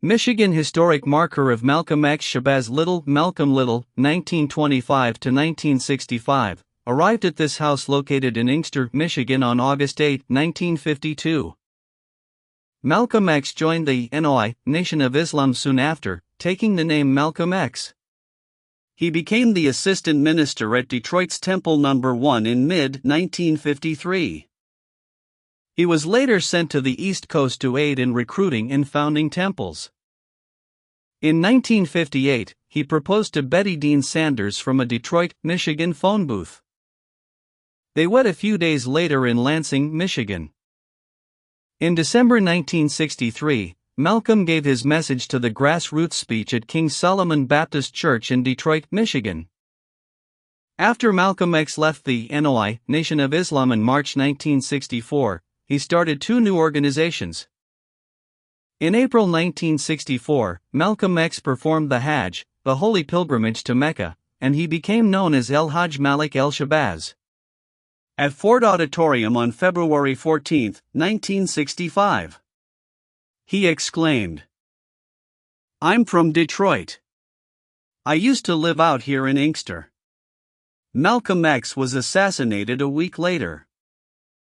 Michigan Historic Marker of Malcolm X Shabazz-Little, Malcolm Little, 1925 to 1965, arrived at this house located in Inkster, Michigan on August 8, 1952. Malcolm X joined the NOI, Nation of Islam soon after, taking the name Malcolm X. He became the assistant minister at Detroit's Temple No. 1 in mid-1953. He was later sent to the East Coast to aid in recruiting and founding temples. In 1958, he proposed to Betty Dean Sanders from a Detroit, Michigan phone booth. They wed a few days later in Lansing, Michigan. In December 1963, Malcolm gave his message to the grassroots speech at King Solomon Baptist Church in Detroit, Michigan. After Malcolm X left the NOI, Nation of Islam in March 1964, he started two new organizations. In April 1964, Malcolm X performed the Hajj, the holy pilgrimage to Mecca, and he became known as El Hajj Malik El Shabazz. At Ford Auditorium on February 14, 1965, he exclaimed, "I'm from Detroit. I used to live out here in Inkster." Malcolm X was assassinated a week later.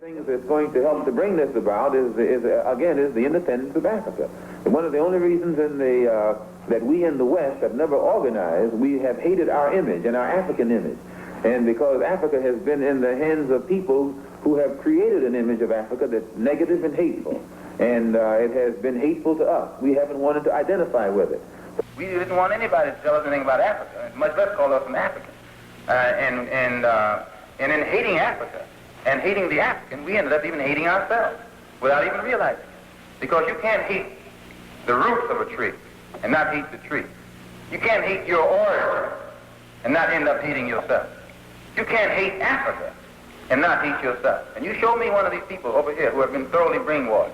Things that's going to help to bring this about is the independence of Africa. And one of the only reasons that we in the West have never organized, we have hated our image and our African image. And because Africa has been in the hands of people who have created an image of Africa that's negative and hateful. And it has been hateful to us. We haven't wanted to identify with it. We didn't want anybody to tell us anything about Africa, much less call us an African. And in hating Africa and hating the African, we ended up even hating ourselves without even realizing it. Because you can't hate the roots of a tree and not hate the tree. You can't hate your origin and not end up hating yourself. You can't hate Africa and not hate yourself. And you show me one of these people over here who have been thoroughly brainwashed,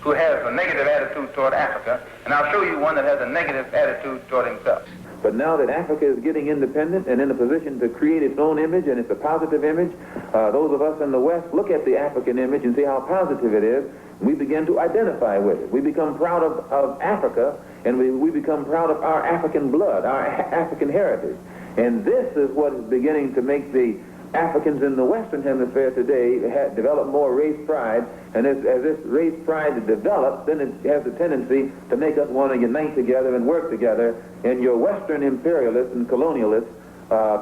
who has a negative attitude toward Africa, and I'll show you one that has a negative attitude toward himself. But now that Africa is getting independent and in a position to create its own image, and it's a positive image, those of us in the West look at the African image and see how positive it is, and we begin to identify with it. We become proud of Africa, and we become proud of our African blood, our African heritage. And this is what is beginning to make the Africans in the Western Hemisphere today develop more race pride, and as this race pride develops, then it has a tendency to make us want to unite together and work together, and your Western imperialists and colonialists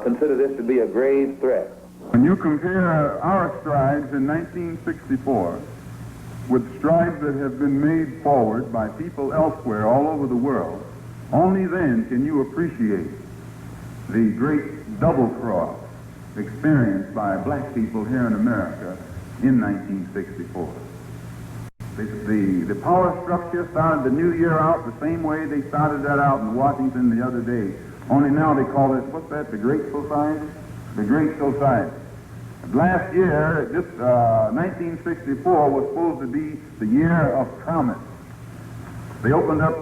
consider this to be a grave threat. When you compare our strides in 1964 with strides that have been made forward by people elsewhere all over the world, only then can you appreciate the great double cross experienced by black people here in America in 1964. The power structure started the new year out the same way they started that out in Washington the other day. Only now they call it, what's that, the Great Society? The Great Society. Last year, 1964 was supposed to be the year of promise. They opened up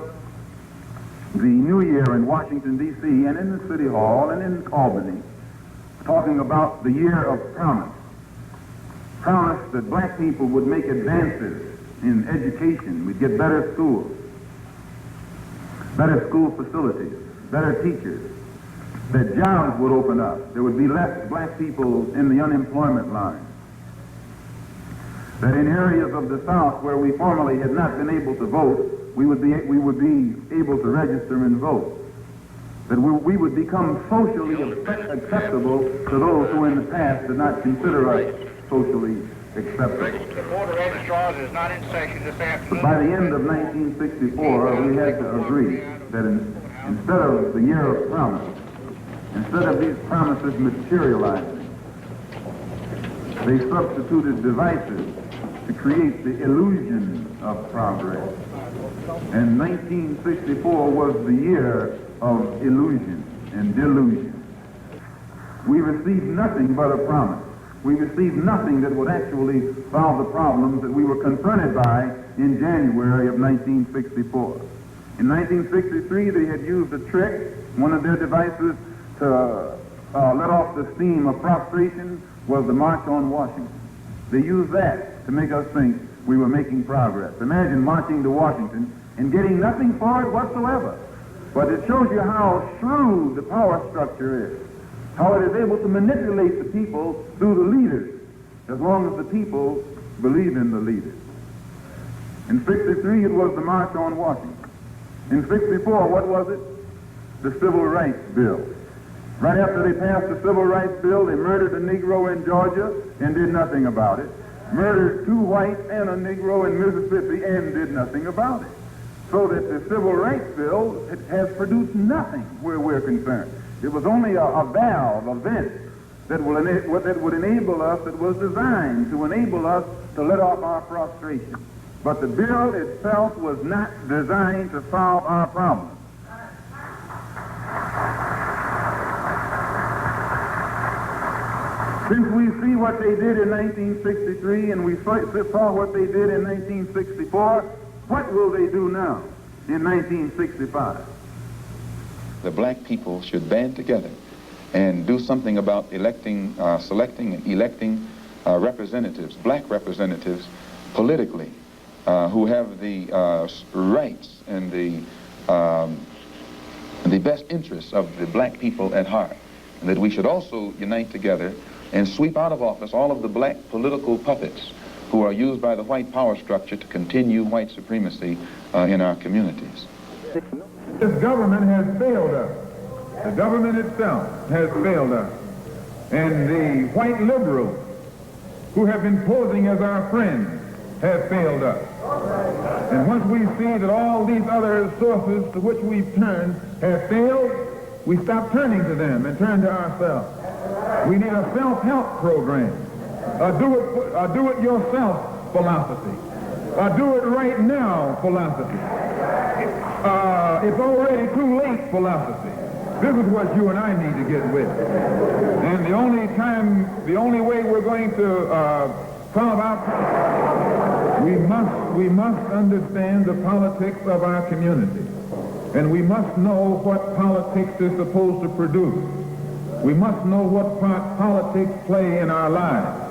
the new year in Washington, D.C., and in the City Hall, and in Albany, talking about the year of promise. Promise that black people would make advances in education. We'd get better schools, better school facilities, better teachers, that jobs would open up. There would be less black people in the unemployment line. That in areas of the South where we formerly had not been able to vote, we would be able to register and vote. That we would become socially acceptable to those who in the past did not consider us socially acceptable. The Board of Registrars is not in session this afternoon. But by the end of 1964, we had to agree that instead of the year of promise, instead of these promises materializing, they substituted devices to create the illusion of progress. And 1964 was the year of illusion and delusion. We received nothing but a promise. We received nothing that would actually solve the problems that we were confronted by in January of 1964. In 1963, they had used a trick. One of their devices to let off the steam of prostration was the March on Washington. They used that to make us think we were making progress. Imagine marching to Washington and getting nothing for it whatsoever. But it shows you how shrewd the power structure is, how it is able to manipulate the people through the leaders, as long as the people believe in the leaders. In 63, it was the March on Washington. In 64, what was it? The Civil Rights Bill. Right after they passed the Civil Rights Bill, they murdered a Negro in Georgia and did nothing about it. Murdered 2 whites and a Negro in Mississippi and did nothing about it. So that the Civil Rights Bill has produced nothing where we're concerned. It was only a valve, a vent, that would enable us, that was designed to enable us to let off our frustration. But the bill itself was not designed to solve our problems. Since we see what they did in 1963 and we saw what they did in 1964, what will they do now in 1965? The black people should band together and do something about selecting and electing representatives, black representatives, politically, who have the rights and the best interests of the black people at heart. And that we should also unite together and sweep out of office all of the black political puppets who are used by the white power structure to continue white supremacy in our communities. This government has failed us. The government itself has failed us. And the white liberals who have been posing as our friends have failed us. And once we see that all these other sources to which we've turned have failed, we stop turning to them and turn to ourselves. We need a self-help program, a do-it-yourself philosophy, a do-it-right-now philosophy. It's already too late philosophy. This is what you and I need to get with. And the only way we're going to solve our problems, we must understand the politics of our community. And we must know what politics is supposed to produce. We must know what part politics play in our lives.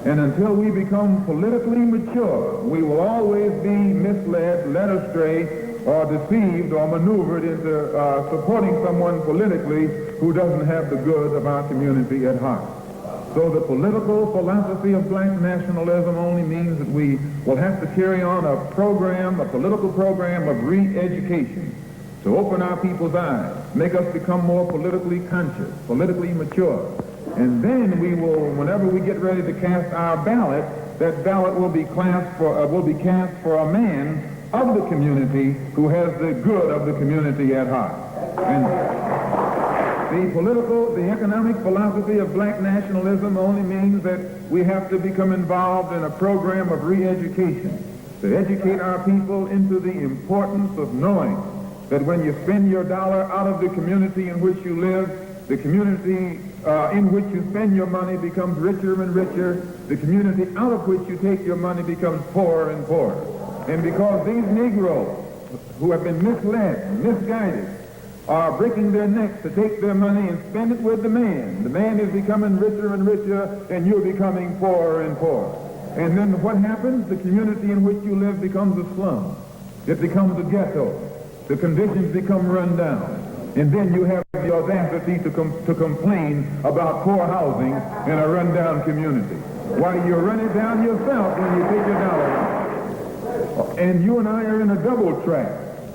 And until we become politically mature, we will always be misled, led astray, or deceived or maneuvered into supporting someone politically who doesn't have the good of our community at heart. So the political philosophy of black nationalism only means that we will have to carry on a political program of re-education to open our people's eyes, make us become more politically conscious, politically mature. And then we will, whenever we get ready to cast our ballot, that ballot will be cast for a man of the community who has the good of the community at heart. And the economic philosophy of black nationalism only means that we have to become involved in a program of re-education to educate our people into the importance of knowing that when you spend your dollar out of the community in which you live, the community in which you spend your money becomes richer and richer. The community out of which you take your money becomes poorer and poorer. And because these Negroes who have been misled, misguided, are breaking their necks to take their money and spend it with the man is becoming richer and richer, and you're becoming poorer and poorer. And then what happens? The community in which you live becomes a slum. It becomes a ghetto. The conditions become run down. And then you have the audacity to complain about poor housing in a run-down community. Why, you run it down yourself when you take your dollar out. And you and I are in a double trap,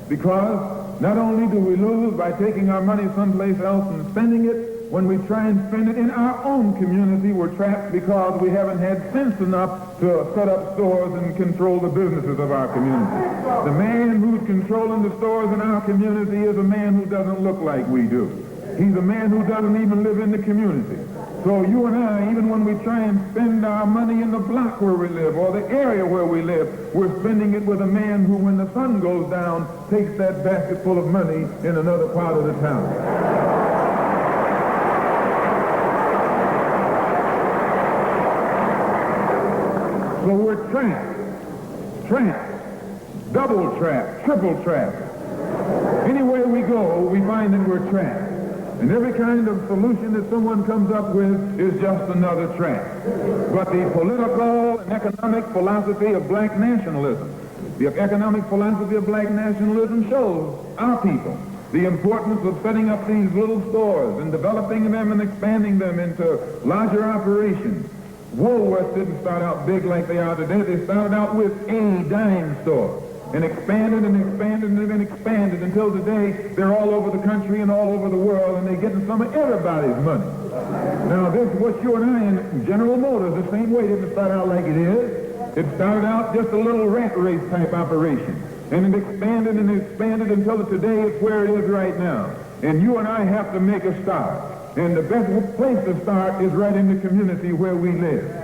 because not only do we lose by taking our money someplace else and spending it, when we try and spend it in our own community, we're trapped because we haven't had sense enough to set up stores and control the businesses of our community. The man who's controlling the stores in our community is a man who doesn't look like we do. He's a man who doesn't even live in the community. So you and I, even when we try and spend our money in the block where we live or the area where we live, we're spending it with a man who, when the sun goes down, takes that basket full of money in another part of the town. So we're trapped, double trapped, triple trapped. Anywhere we go, we find that we're trapped. And every kind of solution that someone comes up with is just another trap. But the political and economic philosophy of black nationalism The economic philosophy of black nationalism shows our people the importance of setting up these little stores and developing them and expanding them into larger operations. Woolworths didn't start out big like they are today. They started out with a dime store and expanded and expanded and expanded until today they're all over the country and all over the world, and they're getting some of everybody's money. Now this, what you and I in General Motors, the same way, didn't start out like it is. It started out just a little rat race type operation, and it expanded and expanded until today it's where it is right now. And you and I have to make a start. And the best place to start is right in the community where we live.